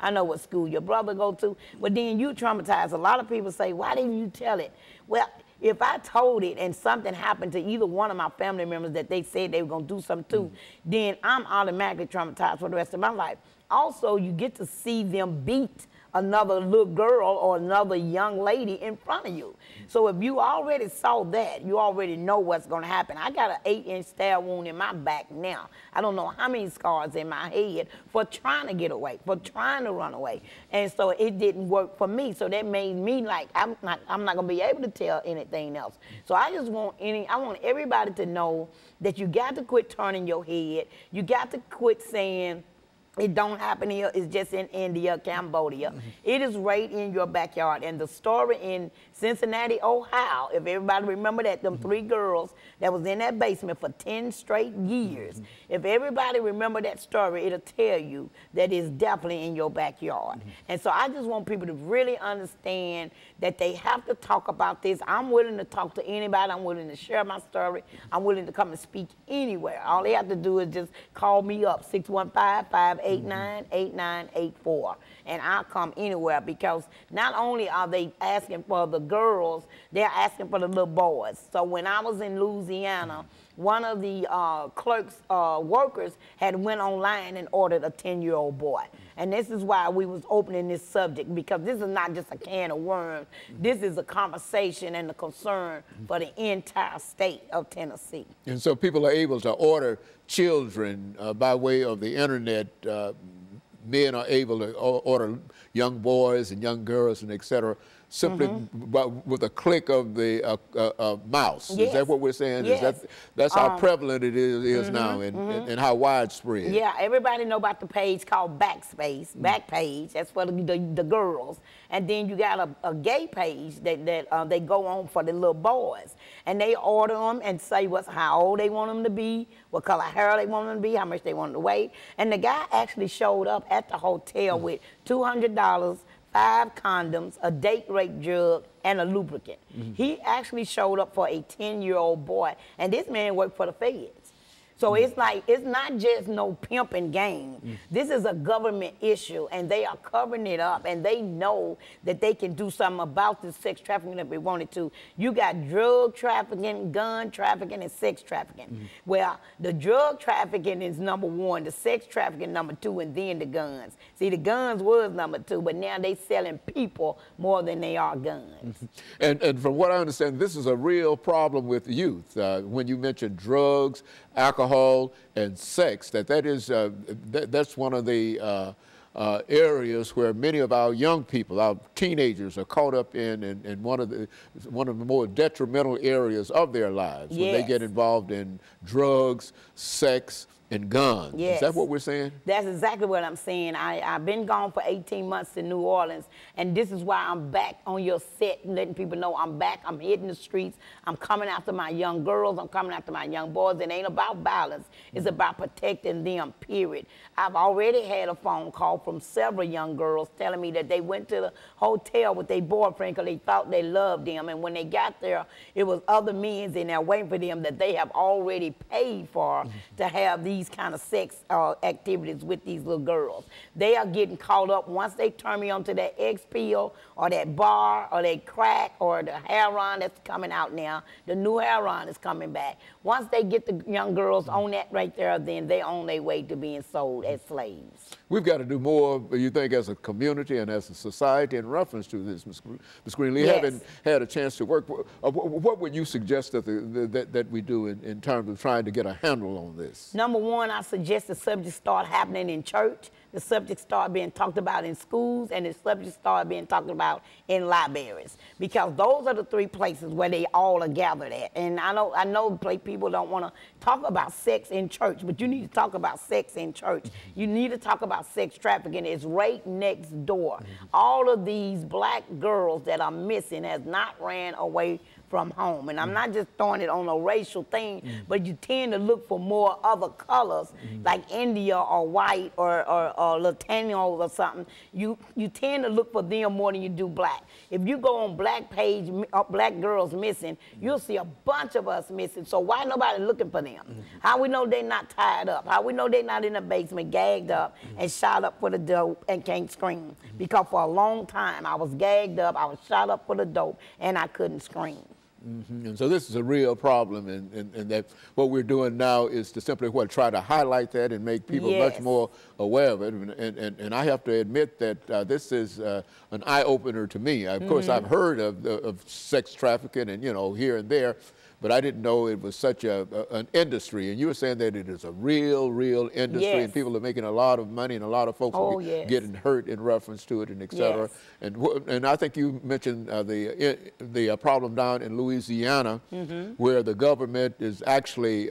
I know what school your brother go to. But then you traumatized. A lot of people say, why didn't you tell it? Well, if I told it and something happened to either one of my family members that they said they were going to do something to, then I'm automatically traumatized for the rest of my life. Also, you get to see them beat another little girl or another young lady in front of you. So if you already saw that, you already know what's going to happen. I got an 8-inch stab wound in my back now. I don't know how many scars in my head for trying to get away, for trying to run away. And so it didn't work for me. So that made me like, I'm not going to be able to tell anything else. So I just want I want everybody to know that you got to quit turning your head. You got to quit saying, it don't happen here, it's just in India, Cambodia. It is right in your backyard. And the story in Cincinnati, Ohio, if everybody remember that, them 3 girls that was in that basement for 10 straight years, if everybody remember that story, it'll tell you that it's definitely in your backyard. And so I just want people to really understand that they have to talk about this. I'm willing to talk to anybody. I'm willing to share my story. I'm willing to come and speak anywhere. All they have to do is just call me up, 615-589-8984. And I'll come anywhere, because not only are they asking for the girls, they're asking for the little boys. So when I was in Louisiana, one of the clerks, workers had went online and ordered a 10-year-old boy. And this is why we was opening this subject, because this is not just a can of worms. This is a conversation and a concern for the entire state of Tennessee. And so people are able to order children by way of the internet. Men are able to order young boys and young girls and et cetera, simply with a click of the mouse. Yes. Is that what we're saying? Yes. That's how prevalent it is now, and how widespread. Yeah, everybody know about the page called Backspace, Backpage. That's for the girls. And then you got a gay page that they go on for the little boys. And they order them and say how old they want them to be, what color hair they want them to be, how much they want them to weigh. And the guy actually showed up at the hotel with $200, 5 condoms, a date rape drug, and a lubricant. He actually showed up for a 10-year-old boy, and this man worked for the feds. So it's like, it's not just no pimping game. This is a government issue, and they are covering it up, and they know that they can do something about this sex trafficking if they wanted to. You got drug trafficking, gun trafficking, and sex trafficking. Well, the drug trafficking is #1, the sex trafficking #2, and then the guns. See, the guns was #2, but now they selling people more than they are guns. And from what I understand, this is a real problem with youth. When you mention drugs, alcohol, and sex, that's one of the areas where many of our young people, our teenagers, are caught up in one of the more detrimental areas of their lives. When they get involved in drugs, sex, and guns. Yes. Is that what we're saying? That's exactly what I'm saying. I've been gone for 18 months to New Orleans, and this is why I'm back on your set, letting people know I'm back. I'm hitting the streets. I'm coming after my young girls. I'm coming after my young boys. It ain't about violence. It's about protecting them, period. I've already had a phone call from several young girls telling me that they went to the hotel with their boyfriend because they thought they loved them, and when they got there, it was other men in there waiting for them that they have already paid for to have these kind of sex activities with these little girls. They are getting caught up once they turn me onto that X pill or that bar or that crack or the heroin that's coming out now. The new heroin is coming back. Once they get the young girls on that right there, then they on their way to being sold as slaves. We've got to do more, you think, as a community and as a society in reference to this, Ms. CGreenlee. Yes. Having had a chance to work, what would you suggest that we do in terms of trying to get a handle on this? #1, I suggest the subject start happening in church. The subject start being talked about in schools, and the subject start being talked about in libraries, because those are the 3 places where they all are gathered at. And I know people don't want to talk about sex in church, but you need to talk about sex in church. You need to talk about sex trafficking. It's right next door. All of these black girls that are missing has not ran away from home. And I'm not just throwing it on a racial thing, but you tend to look for more other colors, like India or white or Latino or something. You tend to look for them more than you do black. If you go on black page, black girls missing, you'll see a bunch of us missing. So why nobody looking for them? How we know they're not tied up? How we know they're not in the basement gagged up and shot up for the dope and can't scream? Because for a long time I was gagged up, I was shot up for the dope, and I couldn't scream. And so this is a real problem, and that what we're doing now is to simply try to highlight that and make people much more aware of it. And I have to admit that this is an eye-opener to me. Of course, I've heard of sex trafficking and, you know, here and there, but I didn't know it was such an industry. And you were saying that it is a real industry, and people are making a lot of money, and a lot of folks are getting hurt in reference to it, and et cetera. And I think you mentioned the problem down in Louisiana, where the government is actually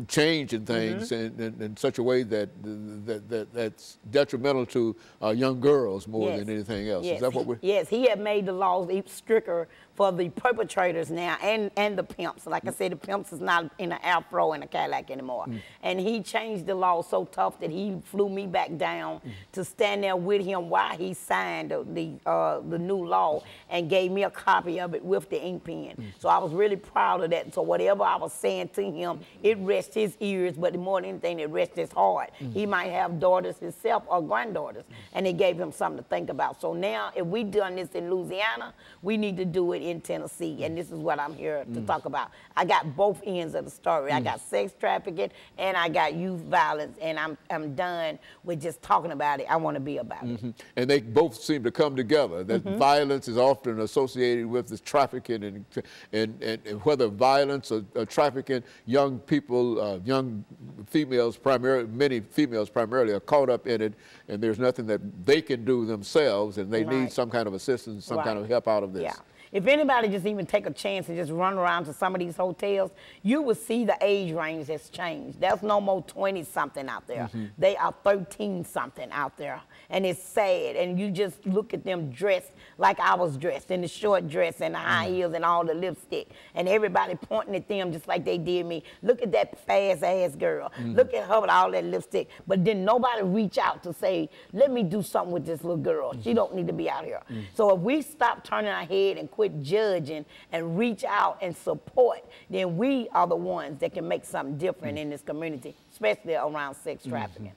changing things in such a way that's detrimental to young girls more than anything else. Is that what we're? Yes, he had made the laws stricter for the perpetrators now and the pimps. Like I said, the pimps is not in an afro and a Cadillac anymore. And he changed the law so tough that he flew me back down to stand there with him while he signed the new law and gave me a copy of it with the ink pen. So I was really proud of that. So whatever I was saying to him, it rests his ears, but more than anything, it rests his heart. He might have daughters himself or granddaughters, and it gave him something to think about. So now, if we done this in Louisiana, we need to do it in Tennessee, and this is what I'm here to talk about. I got both ends of the story. I got sex trafficking and I got youth violence, and I'm done with just talking about it. I want to be about it. And they both seem to come together. That violence is often associated with this trafficking, and whether violence or trafficking, young people, young females primarily, many females primarily are caught up in it, and there's nothing that they can do themselves, and they need some kind of assistance, some kind of help out of this. If anybody just even take a chance and just run around to some of these hotels, you will see the age range has changed. There's no more 20-something out there. They are 13-something out there. And it's sad. And you just look at them dressed like I was dressed, in the short dress and the high heels and all the lipstick. And everybody pointing at them just like they did me. Look at that fast-ass girl. Look at her with all that lipstick. But then nobody reach out to say, let me do something with this little girl. She don't need to be out here. So if we stop turning our head and quit judging and reach out and support, then we are the ones that can make something different in this community, especially around sex trafficking.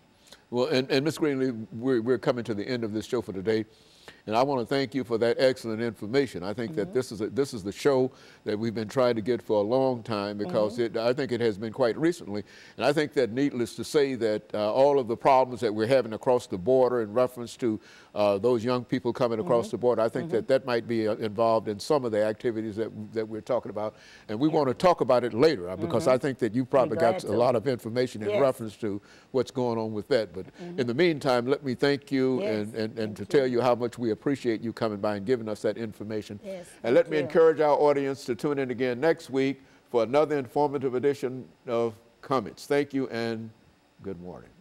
Well, and Ms. Greenlee, we're coming to the end of this show for today. And I want to thank you for that excellent information. I think that this is the show that we've been trying to get for a long time, because I think it has been quite recently. And I think that, needless to say, that all of the problems that we're having across the border in reference to those young people coming across the border, I think that might be involved in some of the activities that we're talking about. And we want to talk about it later, because I think that you probably got a lot of information in reference to what's going on with that. But in the meantime, let me thank you and to tell you how much we appreciate you coming by and giving us that information. And let me encourage our audience to tune in again next week for another informative edition of Comments. Thank you and good morning.